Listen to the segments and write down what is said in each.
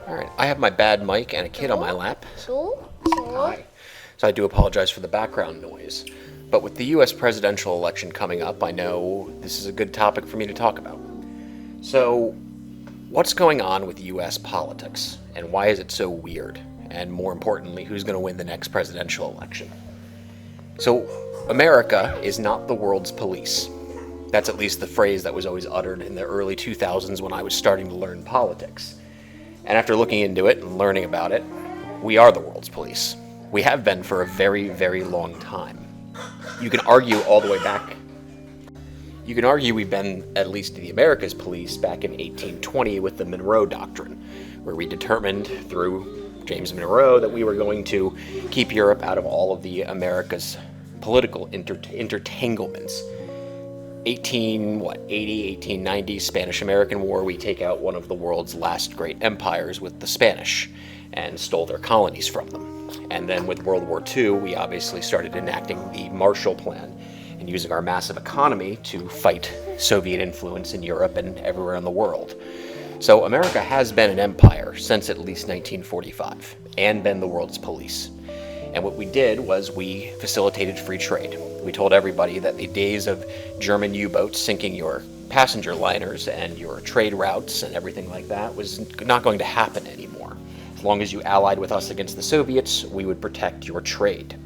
Alright, I have my bad mic and a kid on my lap. Hi. So I do apologize for the background noise. But with the US presidential election coming up, I know this is a good topic for me to talk about. So, what's going on with US politics? And why is it so weird? And more importantly, who's going to win the next presidential election? So, America is not the world's police. That's at least the phrase that was always uttered in the early 2000s when I was starting to learn politics. And after looking into it and learning about it, we are the world's police. We have been for a very, very long time. You can argue all the way back. You can argue we've been at least the America's police back in 1820 with the Monroe Doctrine, where we determined through James Monroe that we were going to keep Europe out of all of the America's political intertanglements. 1890 Spanish-American War, we take out one of the world's last great empires with the Spanish and stole their colonies from them. And then with World War II, we obviously started enacting the Marshall Plan and using our massive economy to fight Soviet influence in Europe and everywhere in the world. So America has been an empire since at least 1945 and been the world's police. And what we did was we facilitated free trade. We told everybody that the days of German U-boats sinking your passenger liners and your trade routes and everything like that was not going to happen anymore. As long as you allied with us against the Soviets, we would protect your trade.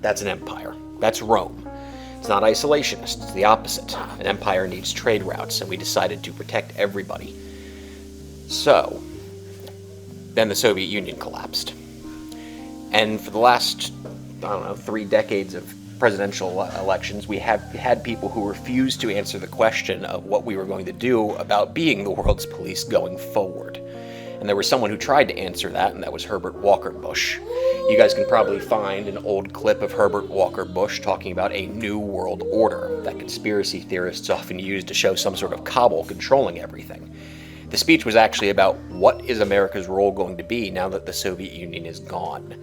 That's an empire. That's Rome. It's not isolationist. It's the opposite. An empire needs trade routes, and we decided to protect everybody. So, then the Soviet Union collapsed. And for the last, 3 decades of presidential elections, we have had people who refused to answer the question of what we were going to do about being the world's police going forward. And there was someone who tried to answer that, and that was Herbert Walker Bush. You guys can probably find an old clip of Herbert Walker Bush talking about a new world order that conspiracy theorists often use to show some sort of cabal controlling everything. The speech was actually about what is America's role going to be now that the Soviet Union is gone.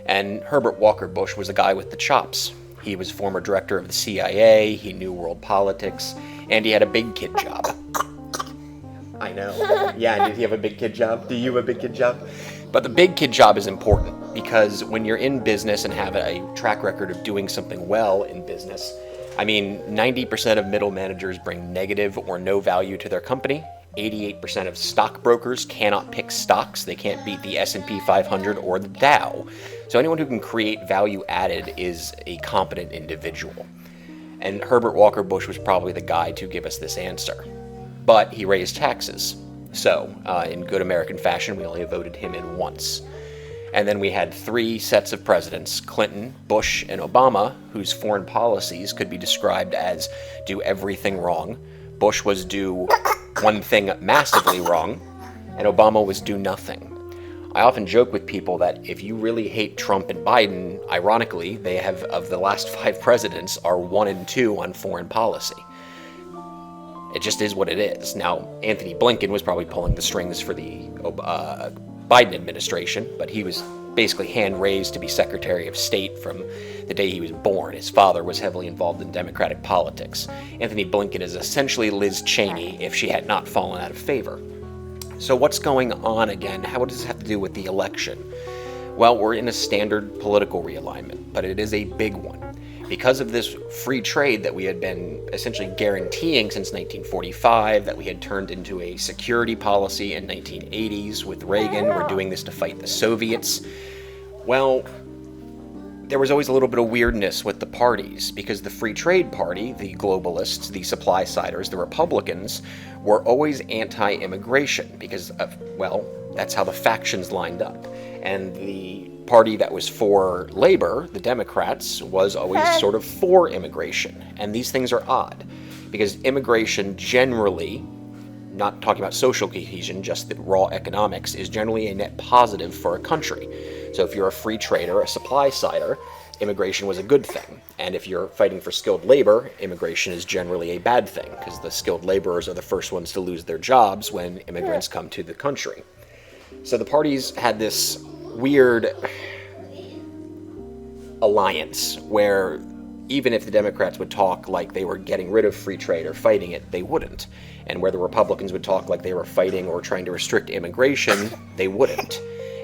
And Herbert Walker Bush was a guy with the chops. He was former director of the CIA, he knew world politics, and he had a big kid job. I know. Yeah, did he have a big kid job? Do you have a big kid job? But the big kid job is important because when you're in business and have a track record of doing something well in business, 90% of middle managers bring negative or no value to their company. 88% of stockbrokers cannot pick stocks. They can't beat the S&P 500 or the Dow. So anyone who can create value added is a competent individual. And Herbert Walker Bush was probably the guy to give us this answer. But he raised taxes. So, in good American fashion, we only voted him in once. And then we had 3 sets of presidents, Clinton, Bush, and Obama, whose foreign policies could be described as do everything wrong. Bush was do one thing massively wrong, and Obama was do nothing. I often joke with people that if you really hate Trump and Biden, ironically, they have, of the last 5 presidents, are 1 and 2 on foreign policy. It just is what it is. Now, Anthony Blinken was probably pulling the strings for the Biden administration, but he was basically hand-raised to be Secretary of State from the day he was born. His father was heavily involved in Democratic politics. Anthony Blinken is essentially Liz Cheney if she had not fallen out of favor. So what's going on again? What does this have to do with the election? Well, we're in a standard political realignment, but it is a big one. Because of this free trade that we had been essentially guaranteeing since 1945, that we had turned into a security policy in 1980s with Reagan, we're doing this to fight the Soviets. Well, there was always a little bit of weirdness with the parties, because the Free Trade Party, the globalists, the supply-siders, the Republicans, were always anti-immigration, because, that's how the factions lined up. And the party that was for labor, the Democrats, was always sort of for immigration. And these things are odd, because immigration generally, not talking about social cohesion, just the raw economics, is generally a net positive for a country. So if you're a free trader, a supply-sider, immigration was a good thing. And if you're fighting for skilled labor, immigration is generally a bad thing, because the skilled laborers are the first ones to lose their jobs when immigrants come to the country. So the parties had this weird alliance where even if the Democrats would talk like they were getting rid of free trade or fighting it, they wouldn't. And where the Republicans would talk like they were fighting or trying to restrict immigration, they wouldn't.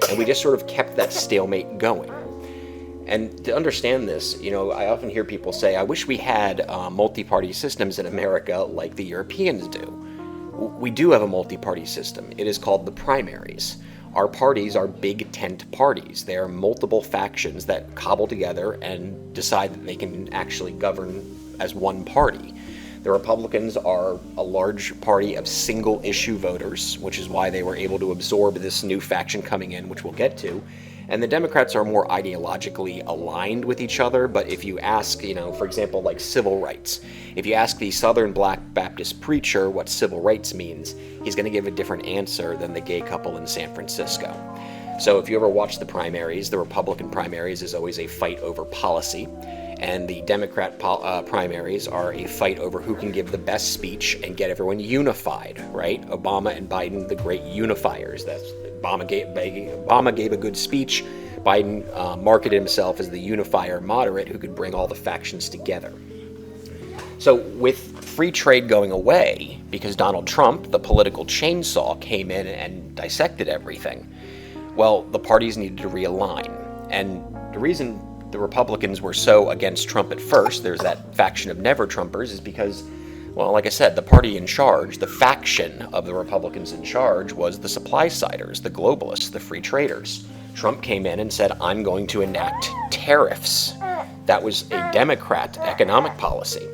And we just sort of kept that stalemate going. And to understand this, I often hear people say, I wish we had multi-party systems in America like the Europeans do. We do have a multi-party system. It is called the primaries. Our parties are big tent parties. They are multiple factions that cobble together and decide that they can actually govern as one party. The Republicans are a large party of single-issue voters, which is why they were able to absorb this new faction coming in, which we'll get to. And the Democrats are more ideologically aligned with each other, but if you ask, for example, like civil rights, if you ask the Southern Black Baptist preacher what civil rights means, he's going to give a different answer than the gay couple in San Francisco. So if you ever watch the primaries, the Republican primaries is always a fight over policy, and the Democrat primaries are a fight over who can give the best speech and get everyone unified, right? Obama and Biden, the great unifiers. Obama gave a good speech. Biden marketed himself as the unifier moderate who could bring all the factions together. So with free trade going away, because Donald Trump, the political chainsaw, came in and dissected everything, well, the parties needed to realign. And the reason the Republicans were so against Trump at first, there's that faction of never-Trumpers, is because, well, like I said, the party in charge, the faction of the Republicans in charge was the supply-siders, the globalists, the free traders. Trump came in and said, I'm going to enact tariffs. That was a Democrat economic policy.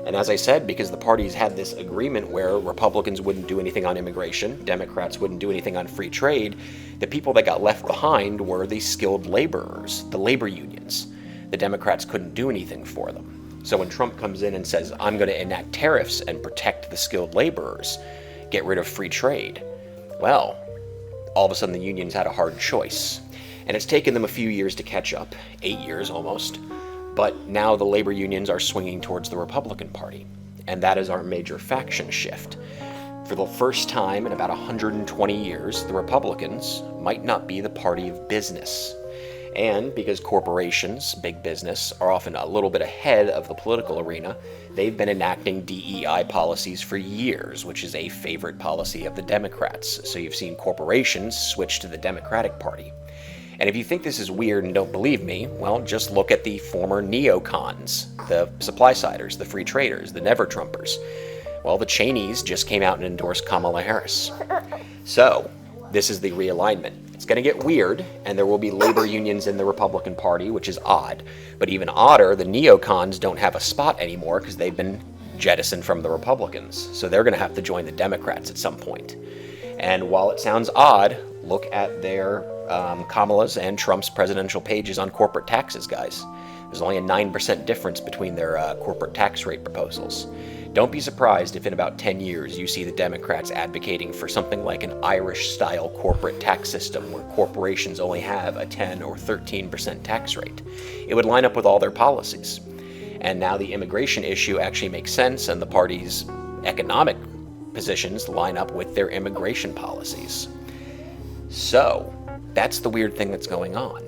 And as I said, because the parties had this agreement where Republicans wouldn't do anything on immigration, Democrats wouldn't do anything on free trade, the people that got left behind were the skilled laborers, the labor unions. The Democrats couldn't do anything for them. So when Trump comes in and says, I'm going to enact tariffs and protect the skilled laborers, get rid of free trade, well, all of a sudden the unions had a hard choice. And it's taken them a few years to catch up, 8 years almost. But now the labor unions are swinging towards the Republican Party, and that is our major faction shift. For the first time in about 120 years, the Republicans might not be the party of business. And because corporations, big business, are often a little bit ahead of the political arena, they've been enacting DEI policies for years, which is a favorite policy of the Democrats. So you've seen corporations switch to the Democratic Party. And if you think this is weird and don't believe me, well, just look at the former neocons, the supply-siders, the free traders, the never-Trumpers. Well, the Cheneys just came out and endorsed Kamala Harris. So, this is the realignment. It's going to get weird, and there will be labor unions in the Republican Party, which is odd. But even odder, the neocons don't have a spot anymore because they've been jettisoned from the Republicans. So they're going to have to join the Democrats at some point. And while it sounds odd, look at their Kamala's and Trump's presidential pages on corporate taxes, guys. There's only a 9% difference between their corporate tax rate proposals. Don't be surprised if in about 10 years you see the Democrats advocating for something like an Irish-style corporate tax system where corporations only have a 10 or 13% tax rate. It would line up with all their policies. And now the immigration issue actually makes sense, and the party's economic positions line up with their immigration policies. So, that's the weird thing that's going on.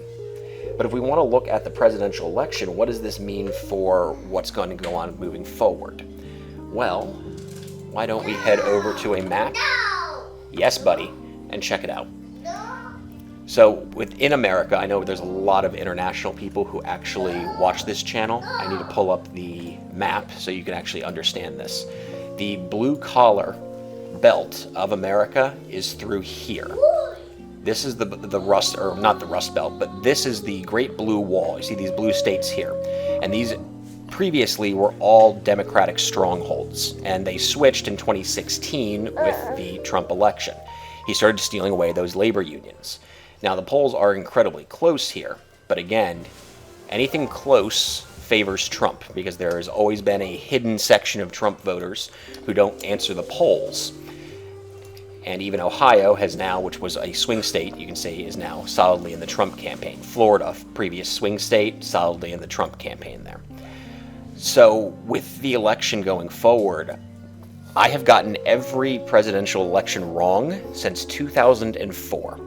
But if we want to look at the presidential election, what does this mean for what's going to go on moving forward? Well, why don't we head over to a map? Yes, buddy, and check it out. So within America, I know there's a lot of international people who actually watch this channel. I need to pull up the map so you can actually understand this. The blue collar belt of America is through here. This is the Rust, or not the Rust Belt, but this is the Great Blue Wall. You see these blue states here. And these previously were all Democratic strongholds. And they switched in 2016 with the Trump election. He started stealing away those labor unions. Now, the polls are incredibly close here. But again, anything close favors Trump, because there has always been a hidden section of Trump voters who don't answer the polls. And even Ohio has now, which was a swing state, you can say, is now solidly in the Trump campaign. Florida, previous swing state, solidly in the Trump campaign there. So with the election going forward, I have gotten every presidential election wrong since 2004.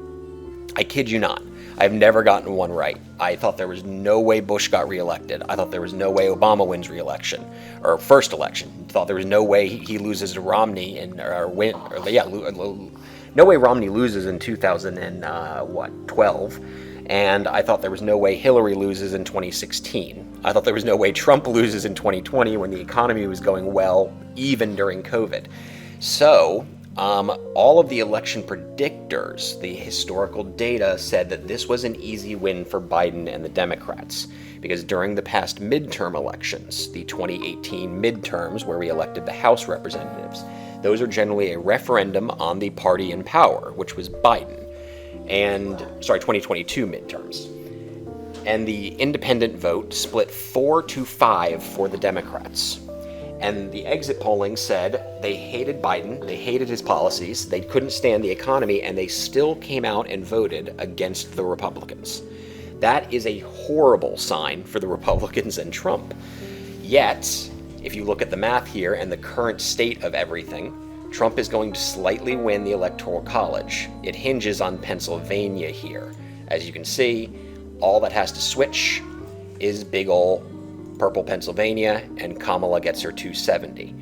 I kid you not. I've never gotten one right. I thought there was no way Bush got reelected. I thought there was no way Obama wins reelection, or first election. Thought there was no way he loses to Romney no way Romney loses in 2012. And I thought there was no way Hillary loses in 2016. I thought there was no way Trump loses in 2020 when the economy was going well, even during COVID. So, all of the election predictors, the historical data, said that this was an easy win for Biden and the Democrats. Because during the past midterm elections, the 2018 midterms, where we elected the House representatives, those are generally a referendum on the party in power, which was Biden. 2022 midterms. And the independent vote split 4-5 for the Democrats. And the exit polling said they hated Biden, they hated his policies, they couldn't stand the economy, and they still came out and voted against the Republicans. That is a horrible sign for the Republicans and Trump. Yet, if you look at the math here and the current state of everything, Trump is going to slightly win the Electoral College. It hinges on Pennsylvania here. As you can see, all that has to switch is big ol' purple Pennsylvania, and Kamala gets her 270.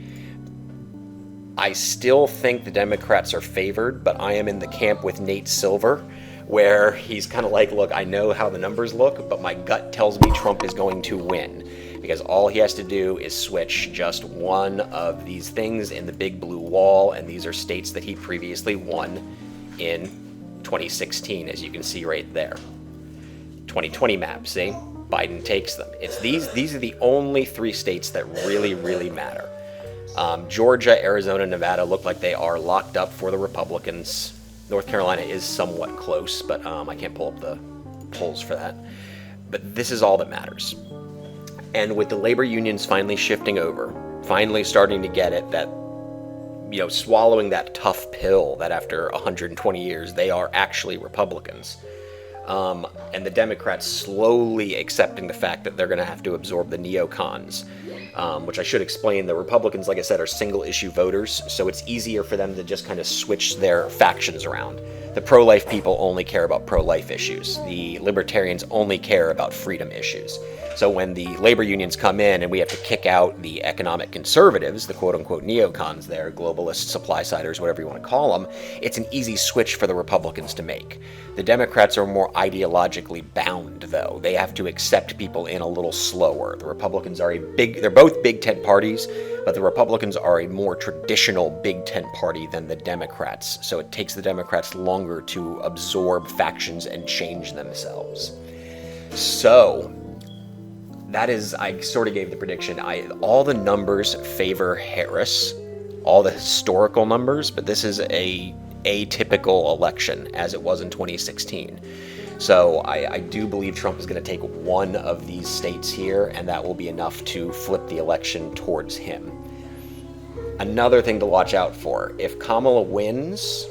I still think the Democrats are favored, but I am in the camp with Nate Silver, where he's kind of like, look, I know how the numbers look, but my gut tells me Trump is going to win. Because all he has to do is switch just one of these things in the big blue wall, and these are states that he previously won in 2016, as you can see right there. 2020 map, see? Biden takes them. It's these are the only three states that really, really matter. Georgia, Arizona, Nevada look like they are locked up for the Republicans. North Carolina is somewhat close, but I can't pull up the polls for that. But this is all that matters. And with the labor unions finally shifting over, finally starting to get it, that, swallowing that tough pill that after 120 years they are actually Republicans, and the Democrats slowly accepting the fact that they're going to have to absorb the neocons, which I should explain. The Republicans, like I said, are single-issue voters, so it's easier for them to just kind of switch their factions around. The pro-life people only care about pro-life issues. The libertarians only care about freedom issues. So when the labor unions come in and we have to kick out the economic conservatives, the quote-unquote neocons there, globalists, supply-siders, whatever you want to call them, it's an easy switch for the Republicans to make. The Democrats are more ideologically bound, though. They have to accept people in a little slower. The Republicans are they're both Big Tent parties, but the Republicans are a more traditional Big Tent party than the Democrats, so it takes the Democrats longer to absorb factions and change themselves. So, that is, I sort of gave the prediction. All the numbers favor Harris, all the historical numbers, but this is a atypical election, as it was in 2016. So I do believe Trump is going to take one of these states here, and that will be enough to flip the election towards him. Another thing to watch out for, if Kamala wins,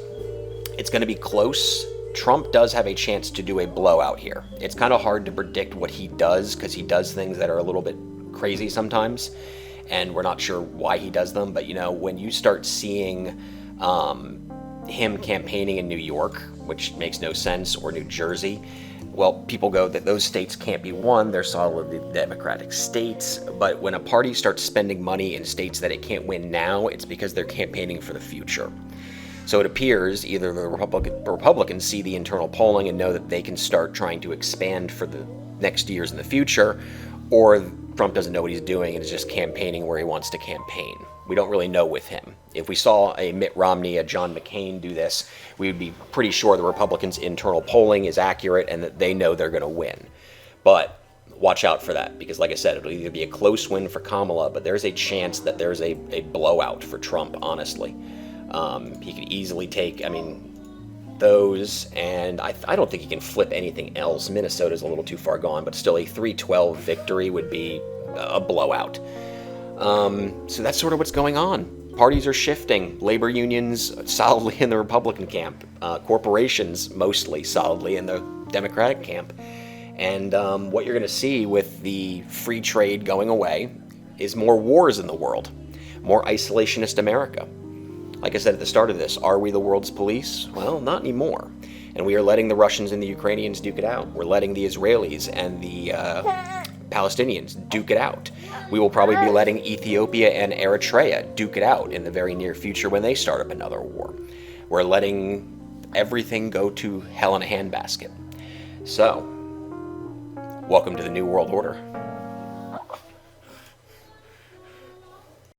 it's going to be close. Trump does have a chance to do a blowout here. It's kind of hard to predict what he does, because he does things that are a little bit crazy sometimes, and we're not sure why he does them. But, when you start seeing him campaigning in New York, which makes no sense, or New Jersey, well, people go that those states can't be won. They're solidly Democratic states. But when a party starts spending money in states that it can't win now, it's because they're campaigning for the future. So it appears either the Republicans see the internal polling and know that they can start trying to expand for the next years in the future, or Trump doesn't know what he's doing and is just campaigning where he wants to campaign. We don't really know with him. If we saw a Mitt Romney, a John McCain do this, we would be pretty sure the Republicans' internal polling is accurate and that they know they're going to win. But watch out for that, because like I said, it'll either be a close win for Kamala, but there's a chance that there's a blowout for Trump, honestly. He could easily take, those, and I don't think he can flip anything else. Minnesota's a little too far gone, but still a 3-12 victory would be a blowout. So that's sort of what's going on. Parties are shifting. Labor unions solidly in the Republican camp. Corporations mostly solidly in the Democratic camp. And what you're going to see with the free trade going away is more wars in the world. More isolationist America. Like I said at the start of this, are we the world's police? Well, not anymore. And we are letting the Russians and the Ukrainians duke it out. We're letting the Israelis and the Palestinians duke it out. We will probably be letting Ethiopia and Eritrea duke it out in the very near future when they start up another war. We're letting everything go to hell in a handbasket. So, welcome to the New World Order.